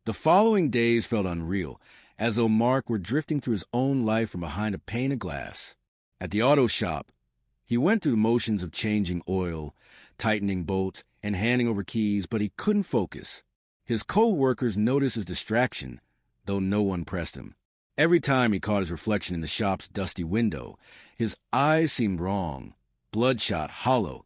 The following days felt unreal, as though Mark were drifting through his own life from behind a pane of glass. At the auto shop, he went through the motions of changing oil, tightening bolts, and handing over keys, but he couldn't focus. His co-workers noticed his distraction, though no one pressed him. Every time he caught his reflection in the shop's dusty window, his eyes seemed wrong, bloodshot, hollow,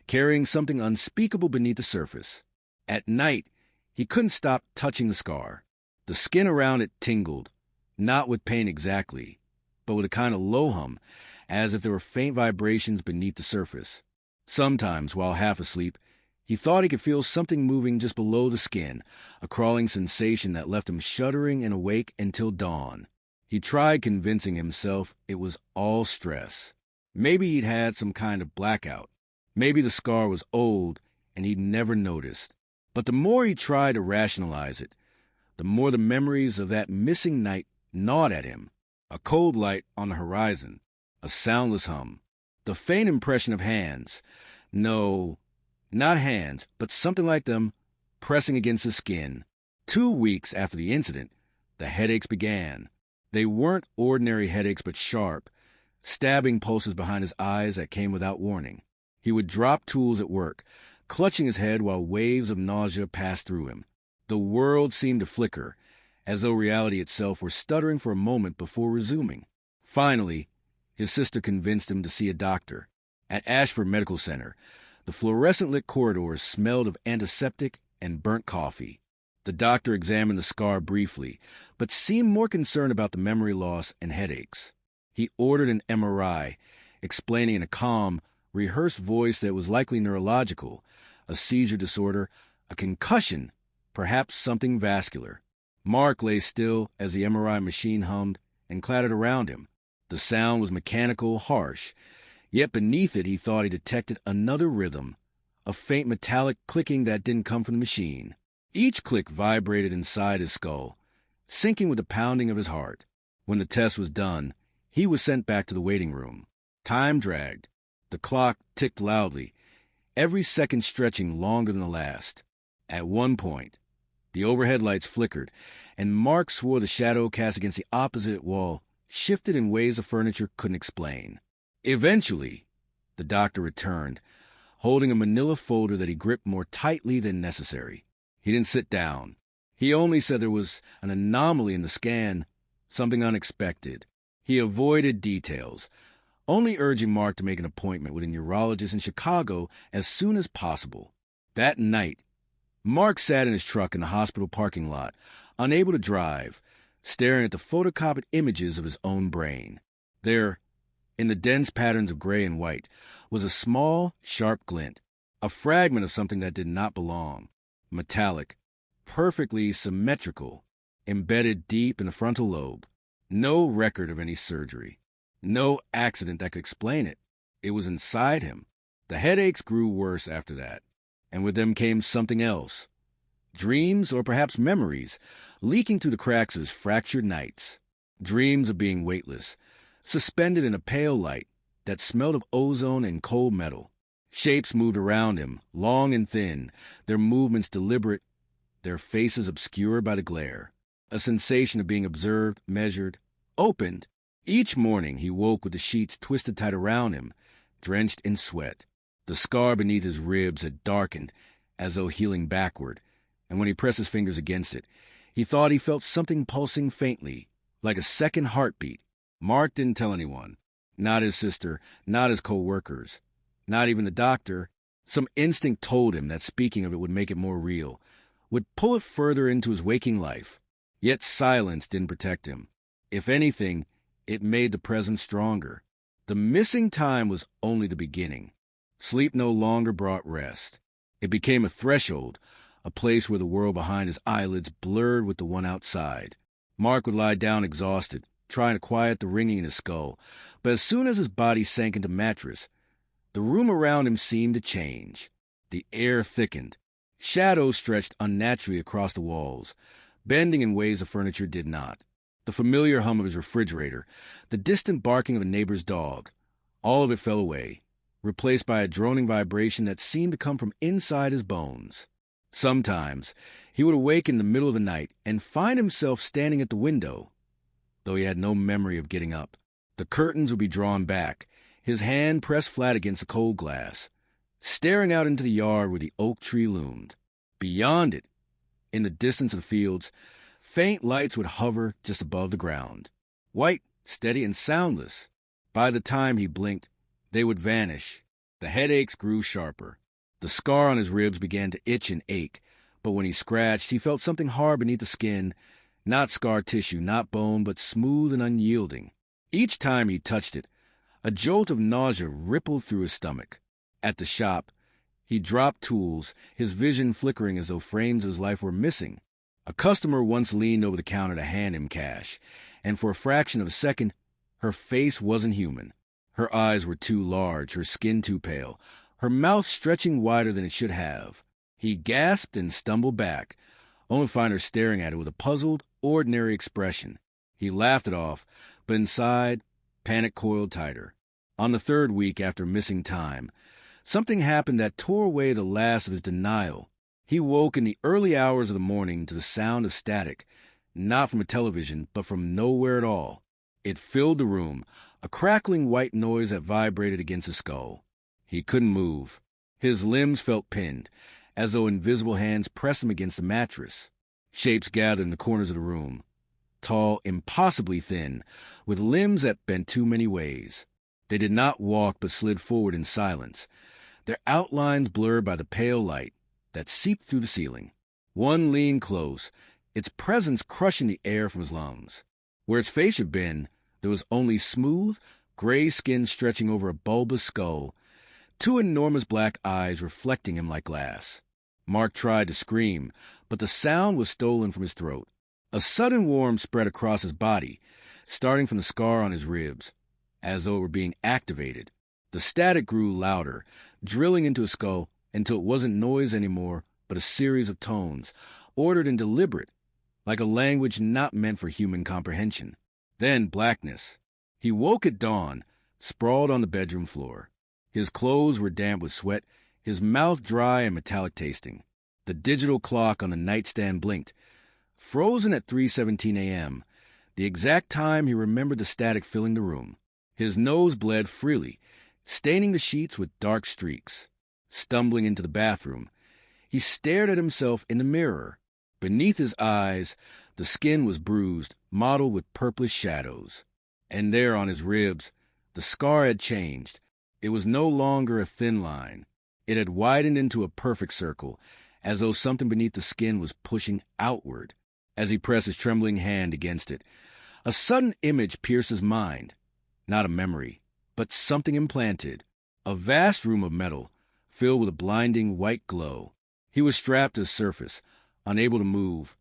carrying something unspeakable beneath the surface. At night, he couldn't stop touching the scar. The skin around it tingled, not with pain exactly, but with a kind of low hum, as if there were faint vibrations beneath the surface. Sometimes, while half asleep, he thought he could feel something moving just below the skin, a crawling sensation that left him shuddering and awake until dawn. He tried convincing himself it was all stress. Maybe he'd had some kind of blackout. Maybe the scar was old and he'd never noticed. But the more he tried to rationalize it, the more the memories of that missing night gnawed at him. A cold light on the horizon, a soundless hum, the faint impression of hands. No, not hands, but something like them pressing against his skin. 2 weeks after the incident, the headaches began. They weren't ordinary headaches, but sharp, stabbing pulses behind his eyes that came without warning. He would drop tools at work, clutching his head while waves of nausea passed through him. The world seemed to flicker, as though reality itself were stuttering for a moment before resuming. Finally, his sister convinced him to see a doctor. At Ashford Medical Center, the fluorescent-lit corridors smelled of antiseptic and burnt coffee. The doctor examined the scar briefly, but seemed more concerned about the memory loss and headaches. He ordered an MRI, explaining in a calm, rehearsed voice that it was likely neurological, a seizure disorder, a concussion, perhaps something vascular. Mark lay still as the MRI machine hummed and clattered around him. The sound was mechanical, harsh, yet beneath it he thought he detected another rhythm, a faint metallic clicking that didn't come from the machine. Each click vibrated inside his skull, syncing with the pounding of his heart. When the test was done, he was sent back to the waiting room. Time dragged. The clock ticked loudly, every second stretching longer than the last. At one point, the overhead lights flickered, and Mark swore the shadow cast against the opposite wall shifted in ways the furniture couldn't explain. Eventually, the doctor returned, holding a manila folder that he gripped more tightly than necessary. He didn't sit down. He only said there was an anomaly in the scan, something unexpected. He avoided details, only urging Mark to make an appointment with a neurologist in Chicago as soon as possible. That night, Mark sat in his truck in the hospital parking lot, unable to drive, staring at the photocopied images of his own brain. There, in the dense patterns of gray and white, was a small, sharp glint, a fragment of something that did not belong, metallic, perfectly symmetrical, embedded deep in the frontal lobe. No record of any surgery. No accident that could explain it. It was inside him. The headaches grew worse after that, and with them came something else. Dreams, or perhaps memories, leaking through the cracks of his fractured nights. Dreams of being weightless, suspended in a pale light that smelled of ozone and cold metal. Shapes moved around him, long and thin, their movements deliberate, their faces obscured by the glare. A sensation of being observed, measured, opened. Each morning he woke with the sheets twisted tight around him, drenched in sweat. The scar beneath his ribs had darkened, as though healing backward, and when he pressed his fingers against it, he thought he felt something pulsing faintly, like a second heartbeat. Mark didn't tell anyone. Not his sister, not his co-workers, not even the doctor. Some instinct told him that speaking of it would make it more real, would pull it further into his waking life. Yet silence didn't protect him. If anything, it made the present stronger. The missing time was only the beginning. Sleep no longer brought rest. It became a threshold, a place where the world behind his eyelids blurred with the one outside. Mark would lie down exhausted, trying to quiet the ringing in his skull, but as soon as his body sank into mattress, the room around him seemed to change. The air thickened. Shadows stretched unnaturally across the walls, bending in ways the furniture did not. The familiar hum of his refrigerator, the distant barking of a neighbor's dog, all of it fell away, replaced by a droning vibration that seemed to come from inside his bones. Sometimes he would awake in the middle of the night and find himself standing at the window, though he had no memory of getting up. The curtains would be drawn back, his hand pressed flat against the cold glass, staring out into the yard where the oak tree loomed. Beyond it, in the distance of the fields, faint lights would hover just above the ground. White, steady, and soundless. By the time he blinked, they would vanish. The headaches grew sharper. The scar on his ribs began to itch and ache, but when he scratched, he felt something hard beneath the skin, not scar tissue, not bone, but smooth and unyielding. Each time he touched it, a jolt of nausea rippled through his stomach. At the shop, he dropped tools, his vision flickering as though frames of his life were missing. A customer once leaned over the counter to hand him cash, and for a fraction of a second, her face wasn't human. Her eyes were too large, her skin too pale, her mouth stretching wider than it should have. He gasped and stumbled back, only to find her staring at it with a puzzled, ordinary expression. He laughed it off, but inside, panic coiled tighter. On the third week after missing time, something happened that tore away the last of his denial. He woke in the early hours of the morning to the sound of static, not from a television, but from nowhere at all. It filled the room, a crackling white noise that vibrated against his skull. He couldn't move. His limbs felt pinned, as though invisible hands pressed him against the mattress. Shapes gathered in the corners of the room, tall, impossibly thin, with limbs that bent too many ways. They did not walk but slid forward in silence, their outlines blurred by the pale light that seeped through the ceiling. One leaned close, its presence crushing the air from his lungs. Where its face had been, there was only smooth, gray skin stretching over a bulbous skull, two enormous black eyes reflecting him like glass. Mark tried to scream, but the sound was stolen from his throat. A sudden warmth spread across his body, starting from the scar on his ribs, as though it were being activated. The static grew louder, drilling into his skull until it wasn't noise anymore, but a series of tones, ordered and deliberate, like a language not meant for human comprehension. Then blackness. He woke at dawn, sprawled on the bedroom floor. His clothes were damp with sweat, his mouth dry and metallic tasting. The digital clock on the nightstand blinked, frozen at 3:17 a.m., the exact time he remembered the static filling the room. His nose bled freely, staining the sheets with dark streaks. Stumbling into the bathroom, he stared at himself in the mirror. Beneath his eyes, the skin was bruised, mottled with purplish shadows. And there on his ribs, the scar had changed. It was no longer a thin line. It had widened into a perfect circle, as though something beneath the skin was pushing outward. As he pressed his trembling hand against it, a sudden image pierced his mind. Not a memory, but something implanted. A vast room of metal, filled with a blinding white glow. He was strapped to the surface, unable to move,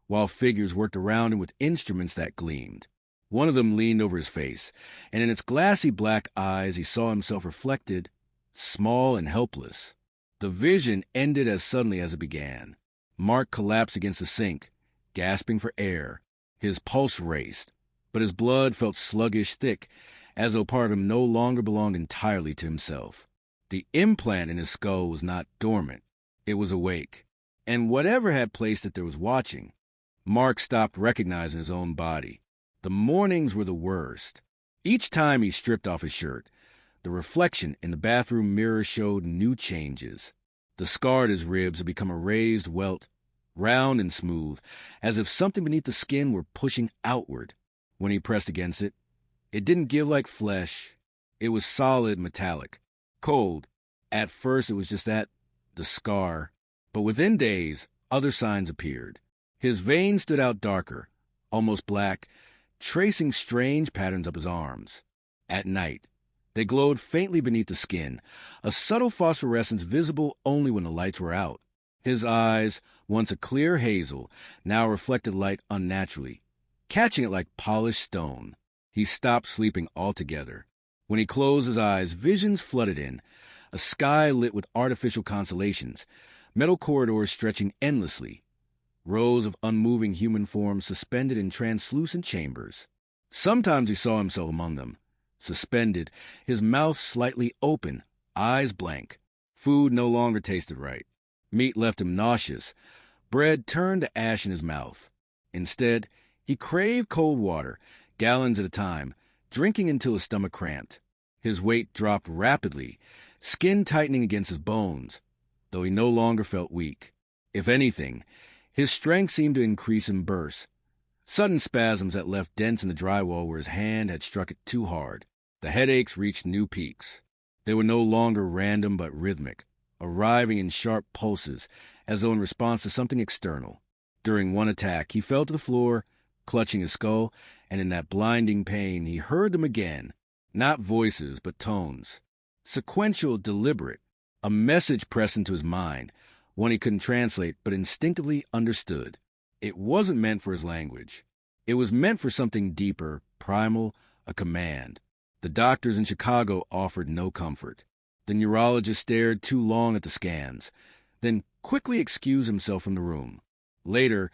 while figures worked around him with instruments that gleamed. One of them leaned over his face, and in its glassy black eyes he saw himself reflected, small and helpless. The vision ended as suddenly as it began. Mark collapsed against the sink, gasping for air. His pulse raced, but his blood felt sluggish, thick, as though part of him no longer belonged entirely to himself. The implant in his skull was not dormant. It was awake. And whatever had placed it there was watching. Mark stopped recognizing his own body. The mornings were the worst. Each time he stripped off his shirt, the reflection in the bathroom mirror showed new changes. The scar at his ribs had become a raised welt, round and smooth, as if something beneath the skin were pushing outward. When he pressed against it, it didn't give like flesh. It was solid metallic, cold. At first it was just that, the scar. But within days, other signs appeared. His veins stood out darker, almost black, tracing strange patterns up his arms. At night, they glowed faintly beneath the skin, a subtle phosphorescence visible only when the lights were out. His eyes, once a clear hazel, now reflected light unnaturally, catching it like polished stone. He stopped sleeping altogether. When he closed his eyes, visions flooded in, a sky lit with artificial constellations, metal corridors stretching endlessly, rows of unmoving human forms suspended in translucent chambers. Sometimes he saw himself among them, suspended, his mouth slightly open, eyes blank. Food no longer tasted right. Meat left him nauseous. Bread turned to ash in his mouth. Instead, he craved cold water, gallons at a time, drinking until his stomach cramped. His weight dropped rapidly, skin tightening against his bones, though he no longer felt weak. If anything, his strength seemed to increase in bursts, sudden spasms that left dents in the drywall where his hand had struck it too hard. The headaches reached new peaks. They were no longer random but rhythmic, arriving in sharp pulses, as though in response to something external. During one attack, he fell to the floor, clutching his skull, and in that blinding pain he heard them again, not voices but tones. Sequential, deliberate, a message pressed into his mind, one he couldn't translate but instinctively understood. It wasn't meant for his language. It was meant for something deeper, primal, a command. The doctors in Chicago offered no comfort. The neurologist stared too long at the scans, then quickly excused himself from the room. Later,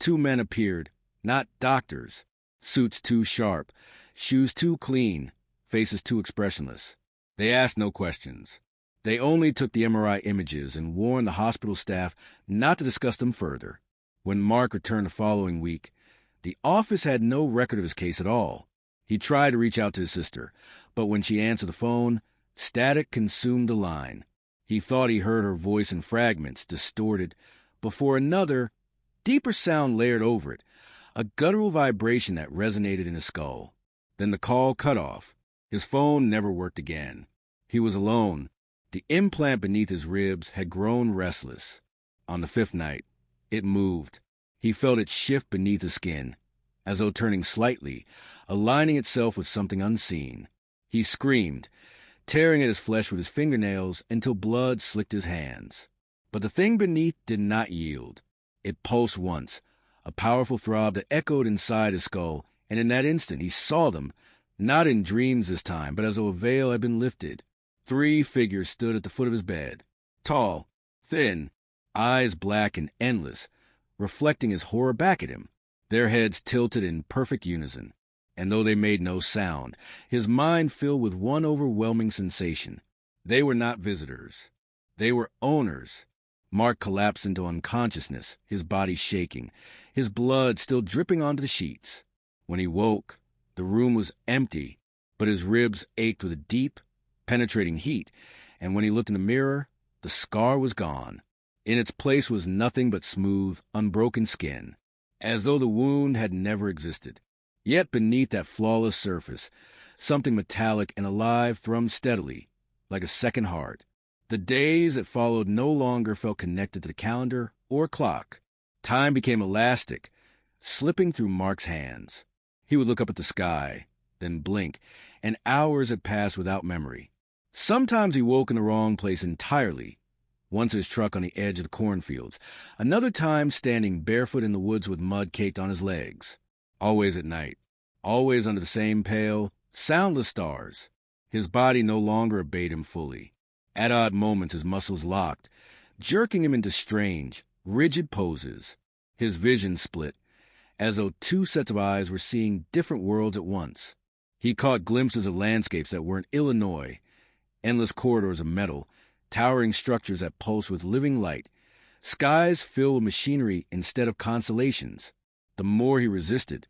two men appeared, not doctors, suits too sharp, shoes too clean, faces too expressionless. They asked no questions. They only took the MRI images and warned the hospital staff not to discuss them further. When Mark returned the following week, the office had no record of his case at all. He tried to reach out to his sister, but when she answered the phone, static consumed the line. He thought he heard her voice in fragments, distorted, before another, deeper sound layered over it, a guttural vibration that resonated in his skull. Then the call cut off. His phone never worked again. He was alone. The implant beneath his ribs had grown restless. On the fifth night, it moved. He felt it shift beneath his skin, as though turning slightly, aligning itself with something unseen. He screamed, tearing at his flesh with his fingernails until blood slicked his hands. But the thing beneath did not yield. It pulsed once, a powerful throb that echoed inside his skull, and in that instant he saw them, not in dreams this time, but as though a veil had been lifted. 3 figures stood at the foot of his bed, tall, thin, eyes black and endless, reflecting his horror back at him. Their heads tilted in perfect unison, and though they made no sound, his mind filled with one overwhelming sensation. They were not visitors. They were owners. Mark collapsed into unconsciousness, his body shaking, his blood still dripping onto the sheets. When he woke, the room was empty, but his ribs ached with a deep, penetrating heat, and when he looked in the mirror, the scar was gone. In its place was nothing but smooth, unbroken skin, as though the wound had never existed. Yet beneath that flawless surface, something metallic and alive thrummed steadily, like a second heart. The days that followed no longer felt connected to the calendar or clock. Time became elastic, slipping through Mark's hands. He would look up at the sky, then blink, and hours had passed without memory. Sometimes he woke in the wrong place entirely, once his truck on the edge of the cornfields, another time standing barefoot in the woods with mud caked on his legs. Always at night, always under the same pale, soundless stars. His body no longer obeyed him fully. At odd moments his muscles locked, jerking him into strange, rigid poses. His vision split, as though 2 sets of eyes were seeing different worlds at once. He caught glimpses of landscapes that weren't Illinois, endless corridors of metal, towering structures that pulsed with living light, skies filled with machinery instead of constellations. The more he resisted,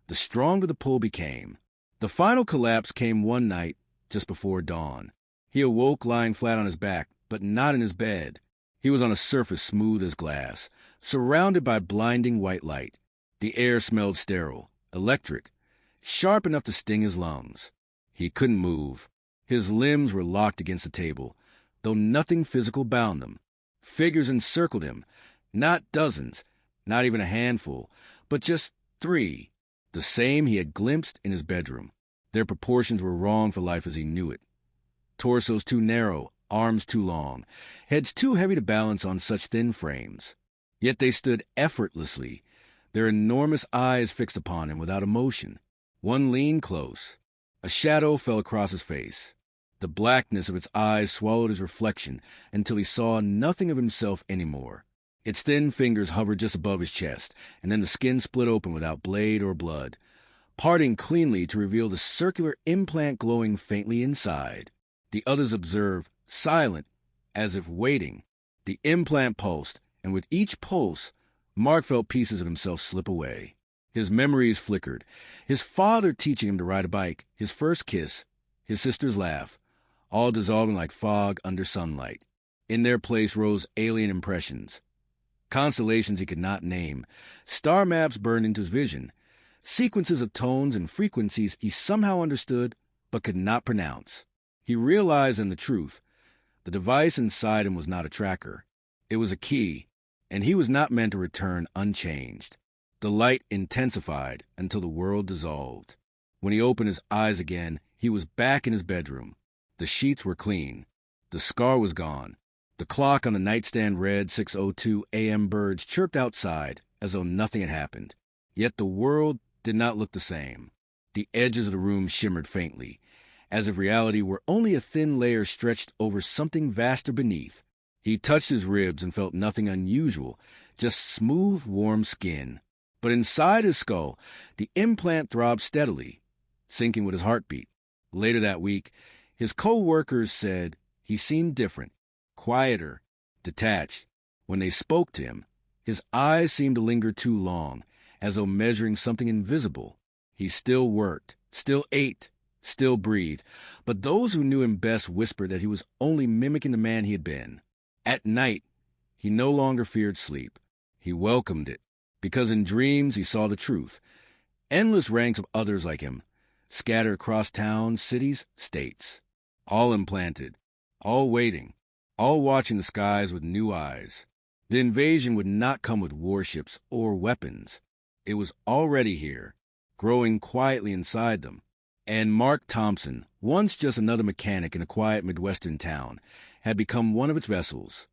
the stronger the pull became. The final collapse came one night just before dawn. He awoke lying flat on his back, but not in his bed. He was on a surface smooth as glass, surrounded by blinding white light. The air smelled sterile, electric, sharp enough to sting his lungs. He couldn't move. His limbs were locked against the table, though nothing physical bound them. Figures encircled him, not dozens, not even a handful, but just 3, the same he had glimpsed in his bedroom. Their proportions were wrong for life as he knew it. Torsos too narrow, arms too long, heads too heavy to balance on such thin frames. Yet they stood effortlessly, their enormous eyes fixed upon him without emotion. One leaned close. A shadow fell across his face. The blackness of its eyes swallowed his reflection until he saw nothing of himself anymore. Its thin fingers hovered just above his chest, and then the skin split open without blade or blood, parting cleanly to reveal the circular implant glowing faintly inside. The others observed, silent, as if waiting. The implant pulsed, and with each pulse, Mark felt pieces of himself slip away. His memories flickered. His father teaching him to ride a bike, his first kiss, his sister's laugh, all dissolving like fog under sunlight. In their place rose alien impressions. Constellations he could not name. Star maps burned into his vision. Sequences of tones and frequencies he somehow understood but could not pronounce. He realized in the truth. The device inside him was not a tracker. It was a key, and he was not meant to return unchanged. The light intensified until the world dissolved. When he opened his eyes again, he was back in his bedroom. The sheets were clean. The scar was gone. The clock on the nightstand read 6:02 a.m. Birds chirped outside as though nothing had happened. Yet the world did not look the same. The edges of the room shimmered faintly, as if reality were only a thin layer stretched over something vaster beneath. He touched his ribs and felt nothing unusual, just smooth, warm skin. But inside his skull, the implant throbbed steadily, syncing with his heartbeat. Later that week, his co-workers said he seemed different, quieter, detached. When they spoke to him, his eyes seemed to linger too long, as though measuring something invisible. He still worked, still ate, still breathed, but those who knew him best whispered that he was only mimicking the man he had been. At night, he no longer feared sleep. He welcomed it, because in dreams he saw the truth. Endless ranks of others like him, scattered across towns, cities, states. All implanted, all waiting, all watching the skies with new eyes. The invasion would not come with warships or weapons. It was already here, growing quietly inside them. And Mark Thompson, once just another mechanic in a quiet Midwestern town, had become one of its vessels.